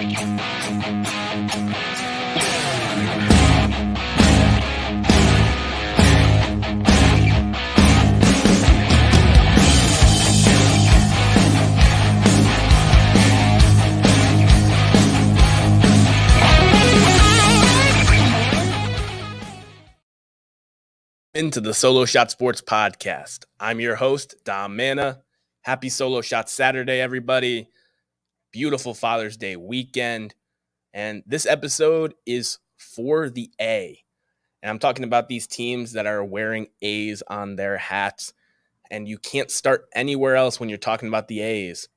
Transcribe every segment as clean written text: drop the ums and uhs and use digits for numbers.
Into the Solo Shot Sports Podcast. I'm your host, Dominace. Happy Solo Shot Saturday, everybody. Beautiful Father's Day weekend. And this episode is for the A. And I'm talking about these teams that are wearing A's on their hats. And you can't start anywhere else when you're talking about the A's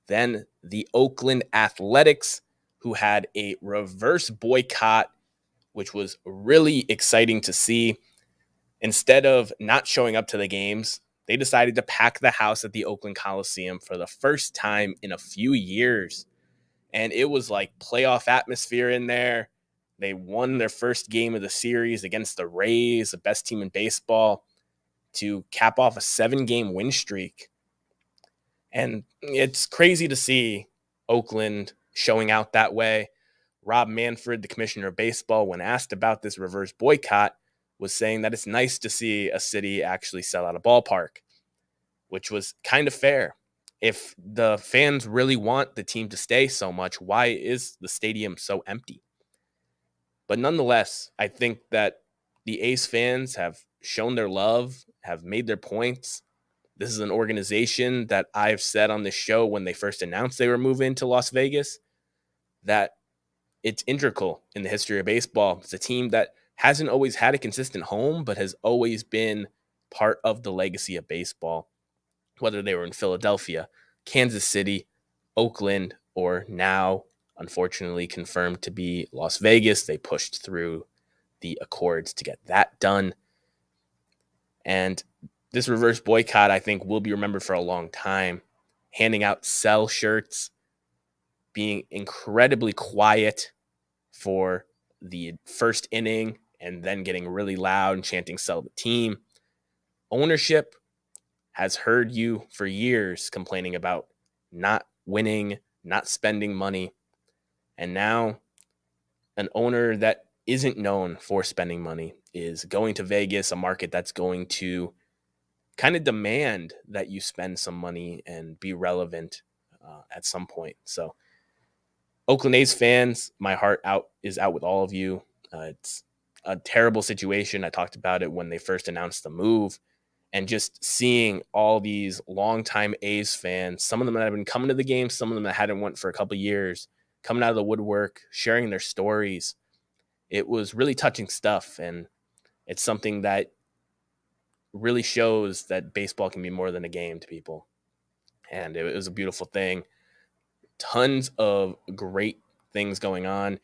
than the Oakland Athletics, who had a reverse boycott, which was really exciting to see. Instead of not showing up to the games, they decided to pack the house at the Oakland Coliseum for the first time in a few years. And it was like playoff atmosphere in there. They won their first game of the series against the Rays, the best team in baseball, to cap off a 7-game win streak. And it's crazy to see Oakland showing out that way. Rob Manfred, the commissioner of baseball, when asked about this reverse boycott, was saying that it's nice to see a city actually sell out a ballpark, which was kind of fair. If the fans really want the team to stay so much, why is the stadium so empty? But nonetheless, I think that the A's fans have shown their love, have made their points. This is an organization that I've said on this show when they first announced they were moving to Las Vegas, that it's integral in the history of baseball. It's a team that hasn't always had a consistent home, but has always been part of the legacy of baseball, whether they were in Philadelphia, Kansas City, Oakland, or now, unfortunately, confirmed to be Las Vegas. They pushed through the accords to get that done. And this reverse boycott, I think, will be remembered for a long time. Handing out sell shirts, being incredibly quiet for the first inning, and then getting really loud and chanting sell the team. Ownership has heard you for years complaining about not winning, not spending money. And now an owner that isn't known for spending money is going to Vegas, a market that's going to kind of demand that you spend some money and be relevant at some point. So Oakland A's fans, my heart is out with all of you. It's a terrible situation. I talked about it when they first announced the move, and just seeing all these longtime A's fans, some of them that have been coming to the game, some of them that hadn't went for a couple of years, coming out of the woodwork, sharing their stories. It was really touching stuff, and it's something that really shows that baseball can be more than a game to people. And it was a beautiful thing. Tons of great things going on.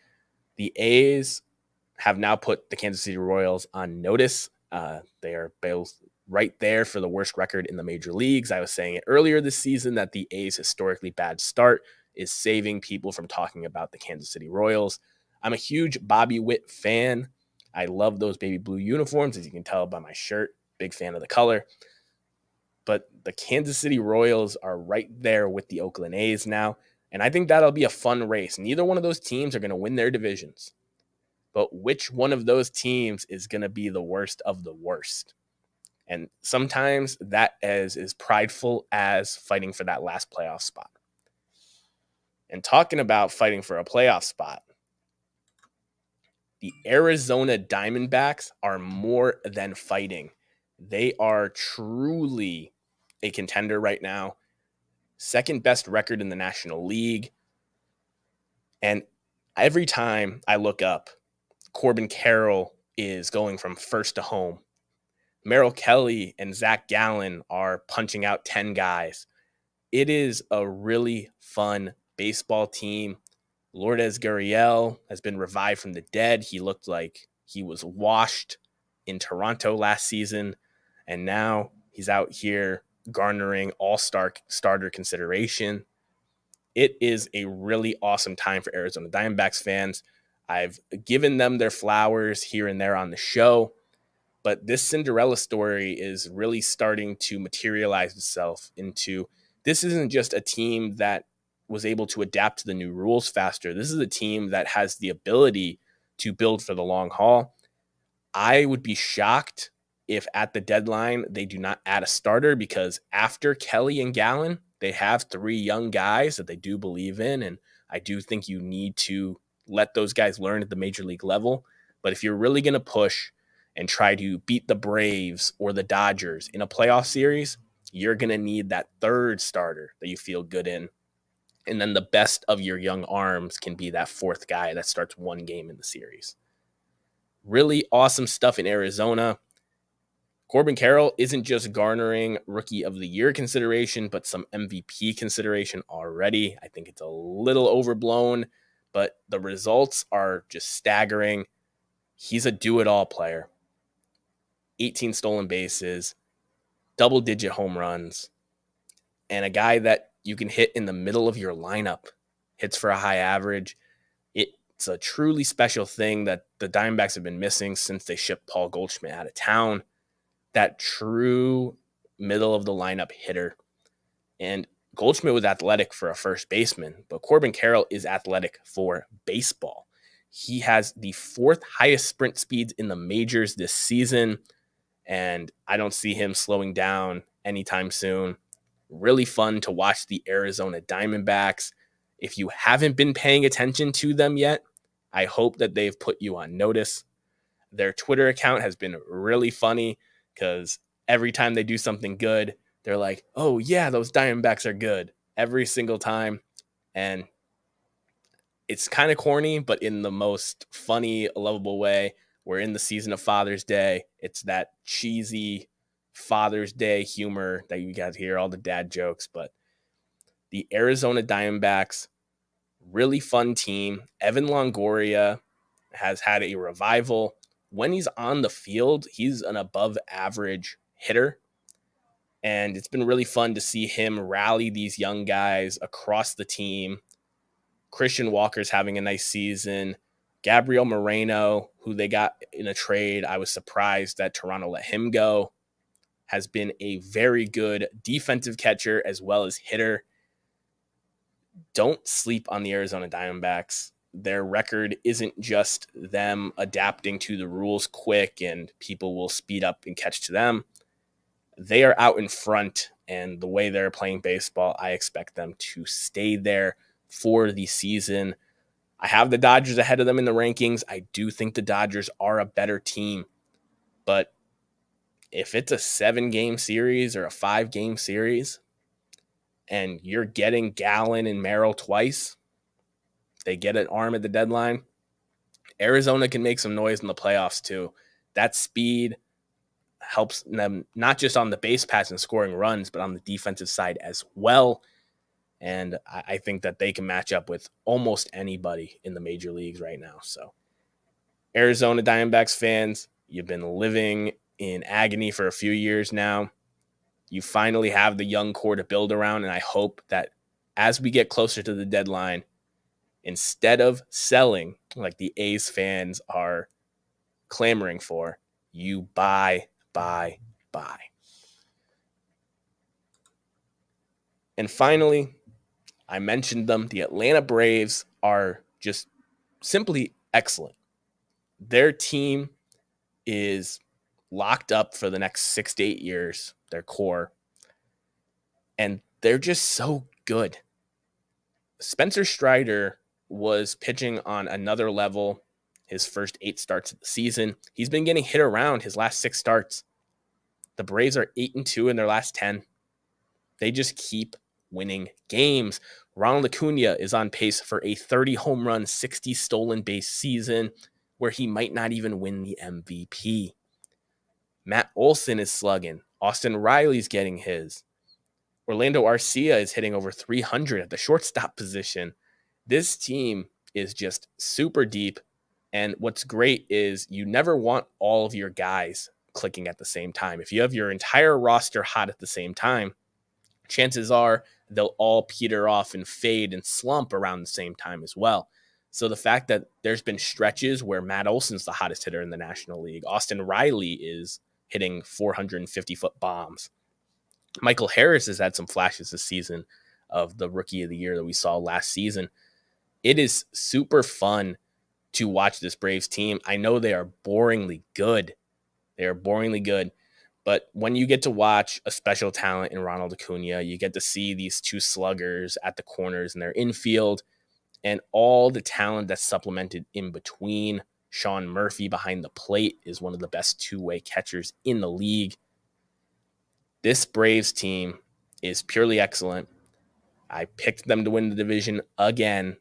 The A's have now put the Kansas City Royals on notice. They are both right there for the worst record in the major leagues. I was saying it earlier this season that the A's historically bad start is saving people from talking about the Kansas City Royals. I'm a huge Bobby Witt fan. I love those baby blue uniforms, as you can tell by my shirt. Big fan of the color. But the Kansas City Royals are right there with the Oakland A's now. And I think that'll be a fun race. Neither one of those teams are going to win their divisions. But which one of those teams is going to be the worst of the worst? And sometimes that is as prideful as fighting for that last playoff spot. And talking about fighting for a playoff spot, the Arizona Diamondbacks are more than fighting. They are truly a contender right now. Second best record in the National League. And every time I look up, Corbin Carroll is going from first to home. Merrill Kelly and Zach Gallen are punching out 10 guys. It is a really fun baseball team. Lourdes Gurriel has been revived from the dead. He looked like he was washed in Toronto last season, and now he's out here garnering all-star starter consideration. It is a really awesome time for Arizona Diamondbacks fans. I've given them their flowers here and there on the show, but this Cinderella story is really starting to materialize itself into, this isn't just a team that was able to adapt to the new rules faster. This is a team that has the ability to build for the long haul. I would be shocked if at the deadline they do not add a starter, because after Kelly and Gallen, they have 3 young guys that they do believe in. And I do think you need to let those guys learn at the major league level. But if you're really going to push and try to beat the Braves or the Dodgers in a playoff series, you're going to need that third starter that you feel good in. And then the best of your young arms can be that fourth guy that starts one game in the series. Really awesome stuff in Arizona. Corbin Carroll isn't just garnering Rookie of the Year consideration, but some MVP consideration already. I think it's a little overblown, but the results are just staggering. He's a do-it-all player. 18 stolen bases, double-digit home runs, and a guy that you can hit in the middle of your lineup, hits for a high average. It's a truly special thing that the Diamondbacks have been missing since they shipped Paul Goldschmidt out of town. That true middle of the lineup hitter. And Goldschmidt was athletic for a first baseman, but Corbin Carroll is athletic for baseball. He has the 4th highest sprint speeds in the majors this season, and I don't see him slowing down anytime soon. Really fun to watch the Arizona Diamondbacks. If you haven't been paying attention to them yet, I hope that they've put you on notice. Their Twitter account has been really funny because every time they do something good, they're like, oh yeah, those Diamondbacks are good every single time. And it's kind of corny, but in the most funny, lovable way. We're in the season of Father's Day. It's that cheesy Father's Day humor that you guys hear, all the dad jokes. But the Arizona Diamondbacks, really fun team. Evan Longoria has had a revival. When he's on the field, he's an above average hitter. And it's been really fun to see him rally these young guys across the team. Christian Walker's having a nice season. Gabriel Moreno, who they got in a trade, I was surprised that Toronto let him go, has been a very good defensive catcher as well as hitter. Don't sleep on the Arizona Diamondbacks. Their record isn't just them adapting to the rules quick and people will speed up and catch to them. They are out in front, and the way they're playing baseball, I expect them to stay there for the season. I have the Dodgers ahead of them in the rankings. I do think the Dodgers are a better team, but if it's a 7-game series or a 5-game series and you're getting Gallen and Merrill twice, they get an arm at the deadline, Arizona can make some noise in the playoffs too. That speed helps them not just on the base paths and scoring runs, but on the defensive side as well. And I think that they can match up with almost anybody in the major leagues right now. So Arizona Diamondbacks fans, you've been living in agony for a few years now. You finally have the young core to build around. And I hope that as we get closer to the deadline, instead of selling like the A's fans are clamoring for, you buy. And finally, I mentioned them. The Atlanta Braves are just simply excellent. Their team is locked up for the next 6 to 8 years, their core, and they're just so good. Spencer Strider was pitching on another level his first 8 starts of the season. He's been getting hit around his last 6 starts. The Braves are 8-2 in their last 10. They just keep winning games. Ronald Acuna is on pace for a 30 home run, 60 stolen base season where he might not even win the MVP. Matt Olson is slugging. Austin Riley's getting his. Orlando Arcia is hitting over 300 at the shortstop position. This team is just super deep. And what's great is you never want all of your guys clicking at the same time. If you have your entire roster hot at the same time, chances are they'll all peter off and fade and slump around the same time as well. So the fact that there's been stretches where Matt Olson's the hottest hitter in the National League, Austin Riley is hitting 450-foot bombs, Michael Harris has had some flashes this season. of the Rookie of the Year that we saw last season. It is super fun to watch this Braves team. I know they are boringly good. But when you get to watch a special talent in Ronald Acuna, you get to see these two sluggers at the corners in their infield and all the talent that's supplemented in between. Sean Murphy behind the plate is one of the best two-way catchers in the league. This Braves team is purely excellent. I picked them to win the division again,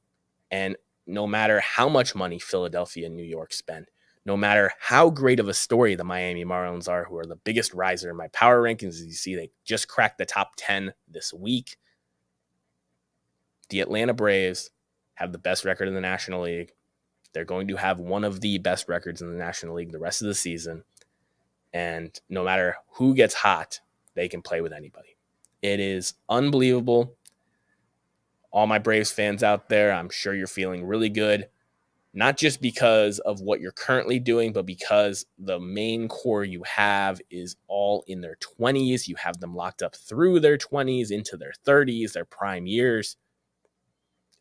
and no matter how much money Philadelphia and New York spend, no matter how great of a story the Miami Marlins are, who are the biggest riser in my power rankings, as you see, they just cracked the top 10 this week. The Atlanta Braves have the best record in the National League. They're going to have one of the best records in the National League the rest of the season. And no matter who gets hot, they can play with anybody. It is unbelievable. All my Braves fans out there, I'm sure you're feeling really good, not just because of what you're currently doing, but because the main core you have is all in their 20s. You have them locked up through their 20s into their 30s, their prime years.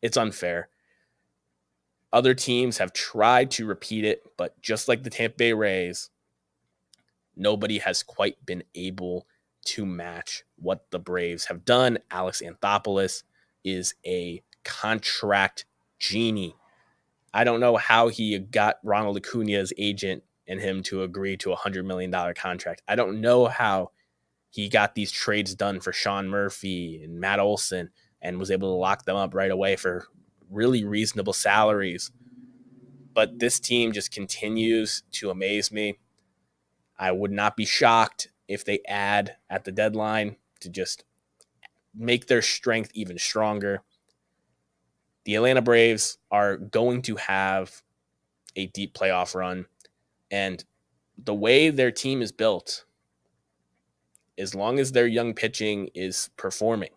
It's unfair. Other teams have tried to repeat it, but just like the Tampa Bay Rays, nobody has quite been able to match what the Braves have done. Alex Anthopoulos is a contract genie. I don't know how he got Ronald Acuna's agent and him to agree to a $100 million contract. I don't know how he got these trades done for Sean Murphy and Matt Olson and was able to lock them up right away for really reasonable salaries. But this team just continues to amaze me. I would not be shocked if they add at the deadline to just make their strength even stronger. The Atlanta Braves are going to have a deep playoff run, and the way their team is built, as long as their young pitching is performing,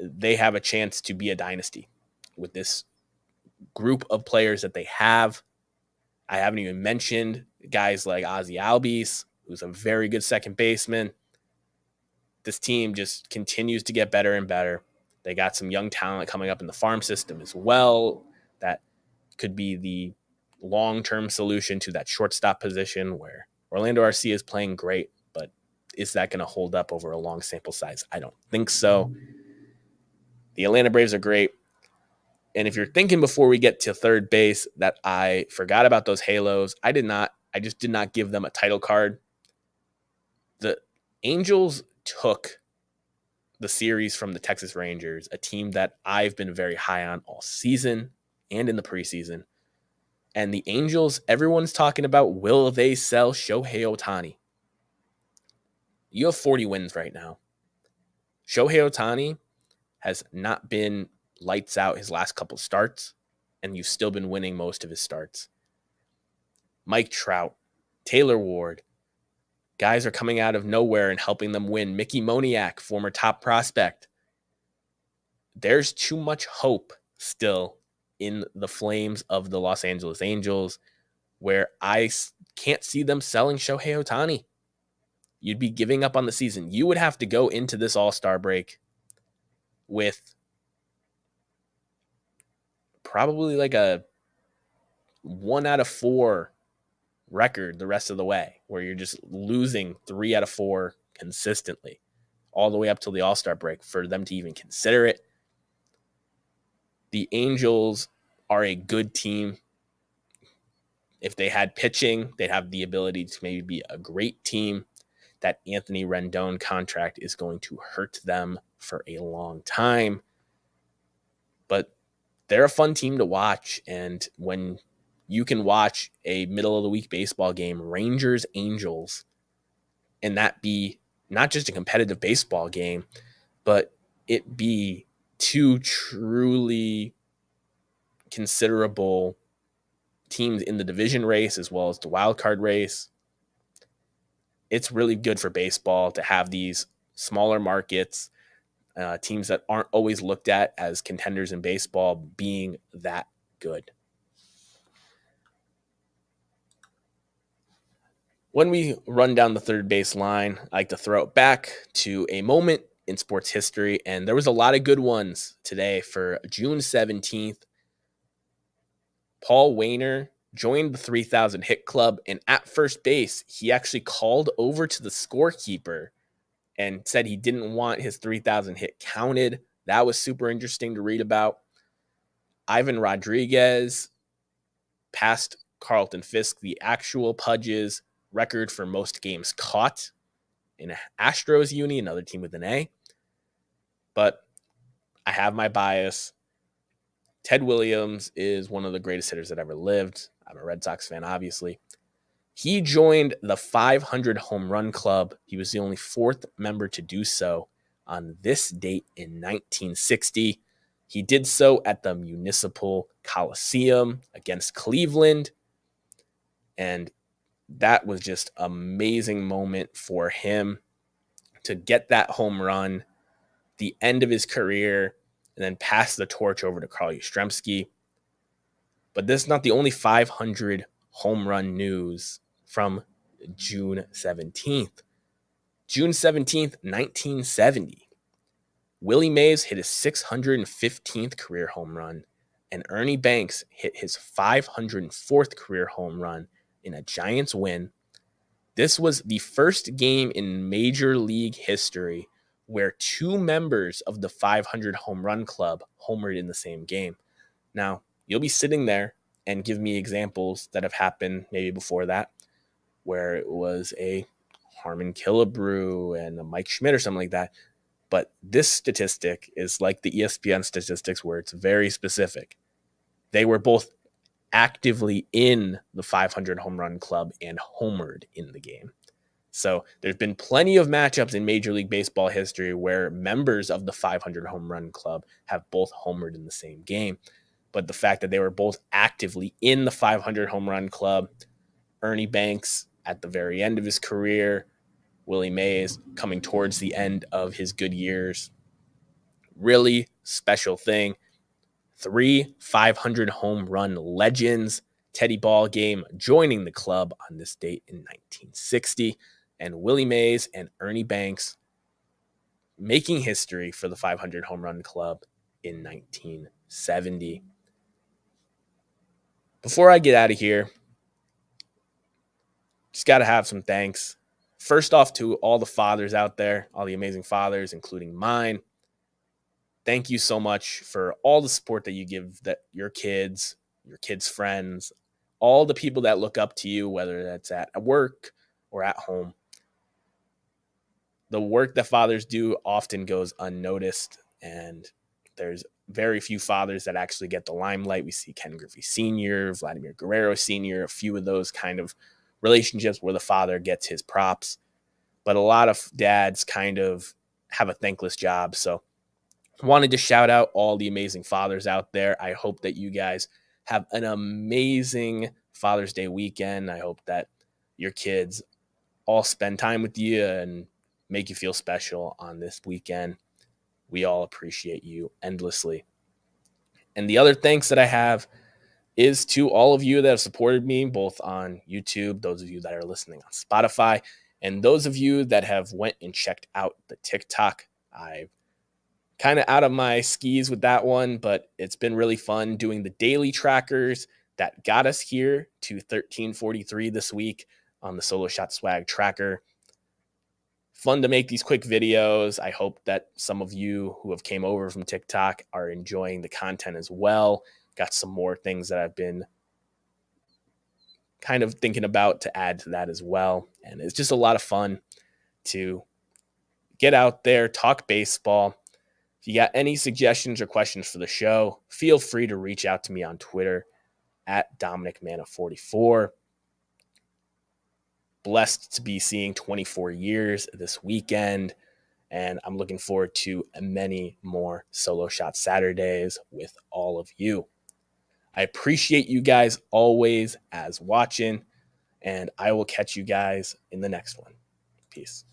they have a chance to be a dynasty with this group of players that they have. I haven't even mentioned guys like Ozzie Albies, who's a very good second baseman. This team just continues to get better and better. They got some young talent coming up in the farm system as well that could be the long-term solution to that shortstop position, where Orlando Arcia is playing great, but is that going to hold up over a long sample size? I don't think so. The Atlanta Braves are great. And if you're thinking before we get to third base that I forgot about those Halos, I did not. I just did not give them a title card. The Angels took the series from the Texas Rangers, a team that I've been very high on all season and in the preseason. And the Angels, everyone's talking about, will they sell Shohei Ohtani? You have 40 wins right now. Shohei Ohtani has not been lights out his last couple starts, and you've still been winning most of his starts. Mike Trout, Taylor Ward, guys are coming out of nowhere and helping them win. Mickey Moniak, former top prospect. There's too much hope still in the flames of the Los Angeles Angels, where I can't see them selling Shohei Ohtani. You'd be giving up on the season. You would have to go into this All-Star break with probably like a 1 out of 4 record the rest of the way, where you're just losing 3 out of 4 consistently all the way up till the All-Star break for them to even consider it. The Angels are a good team. If they had pitching, they'd have the ability to maybe be a great team. That Anthony Rendon contract is going to hurt them for a long time. But they're a fun team to watch. And when you can watch a middle of the week baseball game, Rangers Angels, and that be not just a competitive baseball game, but it be two truly considerable teams in the division race as well as the wild card race. It's really good for baseball to have these smaller markets, teams that aren't always looked at as contenders in baseball being that good. When we run down the third base line, I like to throw it back to a moment in sports history, and there was a lot of good ones today. For June 17th, Paul Wainer joined the 3,000 hit club, and at first base, he actually called over to the scorekeeper and said he didn't want his 3,000 hit counted. That was super interesting to read about. Ivan Rodriguez passed Carlton Fisk, the actual Pudge's record for most games caught in Astros uni, another team with an A. But I have my bias. Ted Williams is one of the greatest hitters that ever lived. I'm a Red Sox fan, obviously. He joined the 500 home run club. He was the only fourth member to do so on this date in 1960. He did so at the Municipal Coliseum against Cleveland. And that was just an amazing moment for him to get that home run, the end of his career, and then pass the torch over to Carl Yastrzemski. But this is not the only 500 home run news from June 17th. June 17th, 1970. Willie Mays hit his 615th career home run, and Ernie Banks hit his 504th career home run in a Giants win. This was the first game in Major League history where two members of the 500 home run club homered in the same game. Now, you'll be sitting there and give me examples that have happened maybe before that, where it was a Harmon Killebrew and a Mike Schmidt or something like that. But this statistic is like the ESPN statistics where it's very specific. They were both actively in the 500 home run club and homered in the game. So there's been plenty of matchups in Major League Baseball history where members of the 500 home run club have both homered in the same game. But the fact that they were both actively in the 500 home run club, Ernie Banks at the very end of his career, Willie Mays coming towards the end of his good years, really special thing. 3 500 home run legends, Teddy Ballgame joining the club on this date in 1960, and Willie Mays and Ernie Banks making history for the 500 home run club in 1970. Before I get out of here, just got to have some thanks. First off, to all the fathers out there, all the amazing fathers, including mine. Thank you so much for all the support that you give that your kids' friends, all the people that look up to you, whether that's at work or at home. The work that fathers do often goes unnoticed, and there's very few fathers that actually get the limelight. We see Ken Griffey Sr., Vladimir Guerrero Sr., a few of those kind of relationships where the father gets his props. But a lot of dads kind of have a thankless job. So I wanted to shout out all the amazing fathers out there. I hope that you guys have an amazing Father's Day weekend. I hope that your kids all spend time with you and make you feel special on this weekend. We all appreciate you endlessly. And the other thanks that I have is to all of you that have supported me, both on YouTube, those of you that are listening on Spotify, and those of you that have went and checked out the TikTok. I've kind of out of my skis with that one, but it's been really fun doing the daily trackers that got us here to 1343 this week on the Solo Shot Swag tracker. Fun to make these quick videos. I hope that some of you who have came over from TikTok are enjoying the content as well. Got some more things that I've been kind of thinking about to add to that as well. And it's just a lot of fun to get out there, talk baseball. If you got any suggestions or questions for the show, feel free to reach out to me on Twitter at DominicMana44. Blessed to be seeing 24 years this weekend, and I'm looking forward to many more Solo Shot Saturdays with all of you. I appreciate you guys always as watching, and I will catch you guys in the next one. Peace.